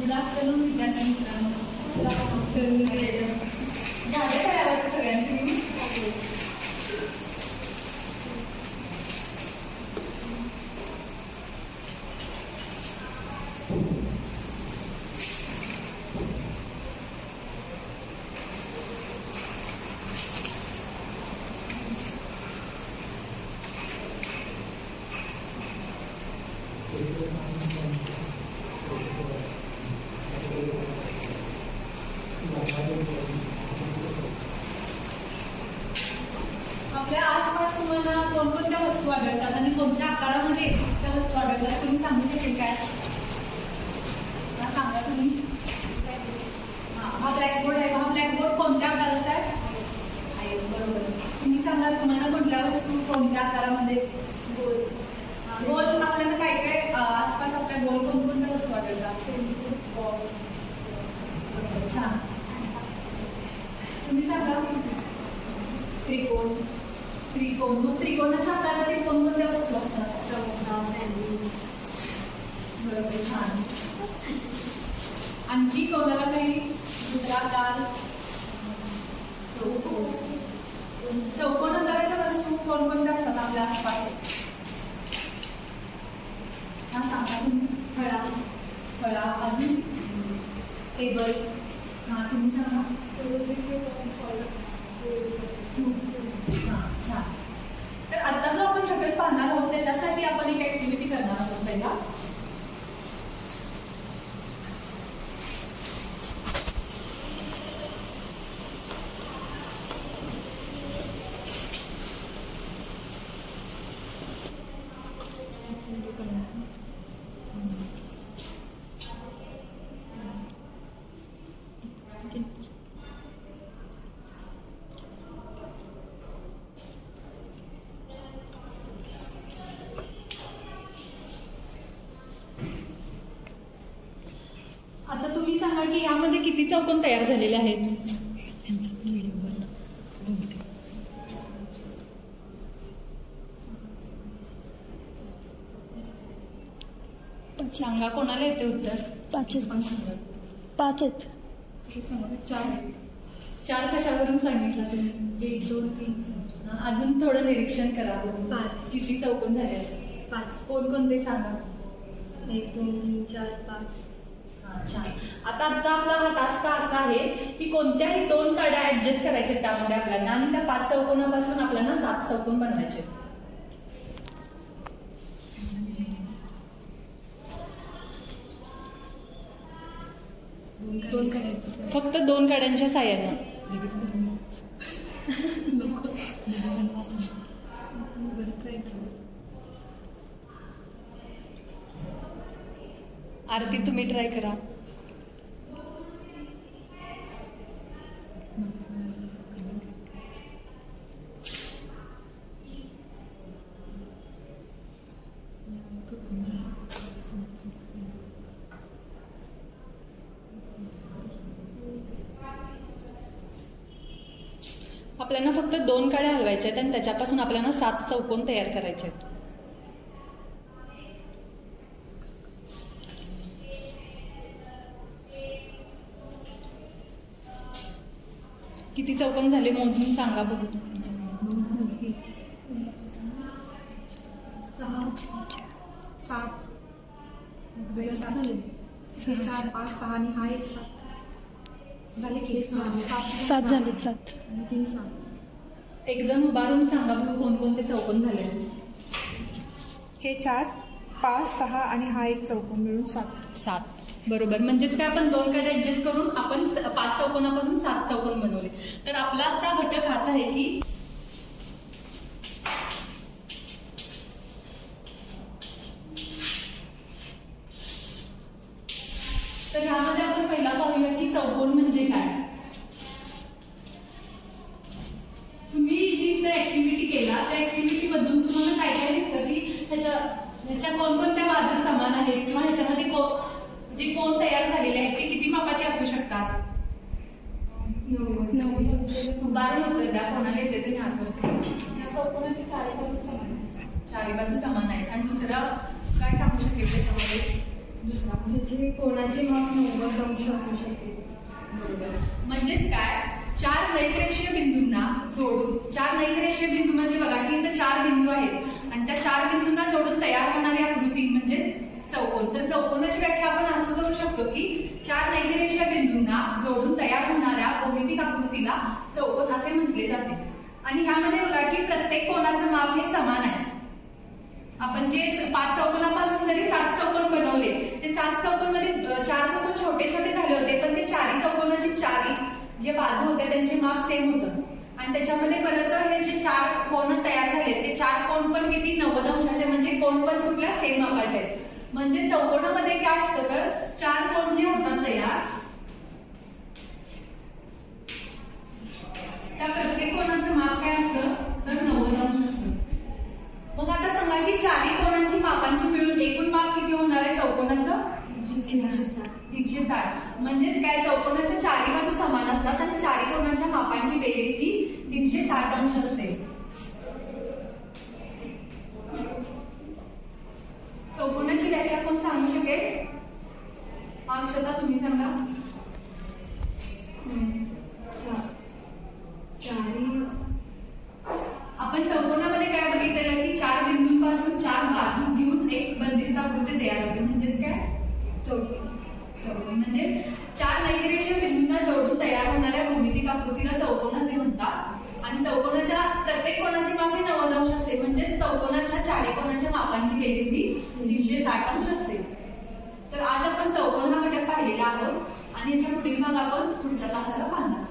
Good afternoon विद्यार्थी मित्रांनो. झाले करायला सगळ्यांचे आपल्या आसपास तुम्हाला कोणकोणत्या वस्तू आढळतात आणि कोणत्या आकारामध्ये त्या वस्तू आढळतात तुम्ही सांगू शकेल काय? सांगा तुम्ही. हा ब्लॅकबोर्ड आहे. हा ब्लॅकबोर्ड कोणत्या आकाराचा आहे? बरोबर. तुम्ही सांगा तुम्हाला कोणत्या वस्तू कोणत्या आकारामध्ये? गोल. गोल आपल्याला काय काय आसपास आपल्या गोल कोणकोणत्या वस्तू आढळतात? छान. तुम्ही सांगा. त्रिकोण. त्रिकोण. मग त्रिकोणाच्या आकारातील कोणकोणत्या वस्तू असतात? समोसा, सँडविच. बरोबर. छान. आणखी कोणाला काही दुसरा आकार? चौकोन. चौकोन आकाराच्या वस्तू कोणकोणत्या असतात आपल्या आसपास? हा सांगा तुम्ही. फळा. फळा. अजून टेबल. हा तुम्ही सांगा. छान. तर आता जो आपण घटक पाहणार आहोत त्याच्यासाठी आपण एक ऍक्टिव्हिटी करणार आहोत. पहिला आता तुम्ही सांगा की यामध्ये किती चौकोन तयार झालेले आहेत? सांगा कोणाला येते उत्तर? 5 आहेत. चार कशावरून सांगितलं तुम्ही? 1 2 3 4. अजून थोडं निरीक्षण करा. 5. किती चौकोन झाले? 5. कोणकोणते सांगा? 1 2 3 4 5. छान. आता आजचा आपला हा टास्क असा आहे की कोणत्याही 2 कड्या ऍडजस्ट करायच्या त्यामध्ये आपल्याला आणि त्या 5 चौकोनापासून आपल्याला 7 चौकोन बनवायचे. फक्त 2 कड्यांच्या साह्यानं. आरती तुम्ही ट्राय करा. आपल्याला फक्त 2 कड्या हलवायच्या आहेत आणि त्याच्यापासून आपल्याला 7 चौकोन तयार करायचे आहेत. किती चौकोन झाले मोजून सांगा बघू. 6 7 4 5 6 आणि हा एक 7 झाले की 7 झाले. 7 आणि 3 7. एक जण उभारून सांगा बघू कोणकोणते चौकोन झाले. हे 4 5 6 आणि हा एक चौकोन मिळून 7. बरोबर. म्हणजेच काय आपण 2 कडे ऍडजस्ट करून आपण 5 चौकोनापासून 7 चौकोन बनवले. तर आपला आजचा घटक हाच आहे की तर ह्यामध्ये आपण पहिला पाहूया की चौकोन म्हणजे काय. तुम्ही जी ऍक्टिव्हिटी केला त्या ऍक्टिव्हिटी मधून तुम्हाला काय काय दिसतं की ह्याच्या कोणकोणत्या बाजू समान आहेत किंवा ह्याच्यामध्ये जे कोण तयार झालेले आहेत ते किती मापाचे असू शकतात? उदाहरण उत्तर द्या. कोणाला येते ते ध्यान करते. चौकोनाची 4 बाजू समान आहेत. 4 बाजू समान आहेत. आणि दुसरं काय सांगू शकेल त्याच्यामध्ये? दुसरा त्याची कोणाची माप 90 अंश असू शकते. बरोबर. म्हणजेच काय, 4 नैकरेषीय बिंदूंना जोडून, 4 नैकरेषीय बिंदू म्हणजे बघा की इथं 4 बिंदू आहेत आणि त्या 4 बिंदूंना जोडून तयार होणारी आकृती म्हणजे चौकोन. तर चौकोनाची व्याख्या आपण असं करू शकतो की 4 नैकरेषीय बिंदूंना जोडून तयार होणाऱ्या भौमितिक आकृतीला चौकोन असे म्हटले जाते. आणि ह्यामध्ये बघा की प्रत्येक कोणाचं माप हे समान आहे. आपण जे 5 चौकोनापासून जरी 7 चौकोन बनवले, ते 7 चौकोन मध्ये 4 चौकोन छोटे छोटे झाले होते, पण ते 4 चौकोनाची 4 जे बाजू होते त्यांचे माप सेम होतं. आणि त्याच्यामध्ये परत हे जे 4 कोन तयार झाले ते 4 कोन पण किती 90 अंशाचे, म्हणजे कोन पण कुठल्या सेम मापाचे आहेत. म्हणजे चौकोनामध्ये काय असतं तर 4 कोन जे होतात तयार, त्या प्रत्येक कोणाचं माप काय असतं तर 90 अंश असतं. मग आता सांगा की 4 कोणांची मापांची मिळून एकूण माप किती होणार आहे चौकोनाचं? 360. म्हणजेच काय, चौकोनाच्या 4 बाजू समान असतात आणि 4 कोणाच्या मापांची बेरीज ही 360 अंश असते. चौकोनाची व्याख्या कोण सांगू शकेल? अक्षता तुम्ही सांगा. आपण चौकोनामध्ये काय बघितलेलं की 4 बिंदूंपासून 4 बाजू घेऊन एक बंदिस्त आकृती तयार होते. म्हणजेच काय, चौकोन. म्हणजे 4 नैकरेषीय बिंदूंना जोडून तयार होणाऱ्या भौमितिक आकृतीला चौकोन असे म्हणतात. आणि चौकोनाच्या प्रत्येक कोणाचे माप हे 90 अंश असते. म्हणजे चौकोनाच्या 4 कोणाच्या मापांची बेरीज ही 360 अंश असते. तर आज आपण चौकोन हा घटक पाहिलेला आहोत आणि याच्या पुढील भाग आपण पुढच्या तासाला पाहणार.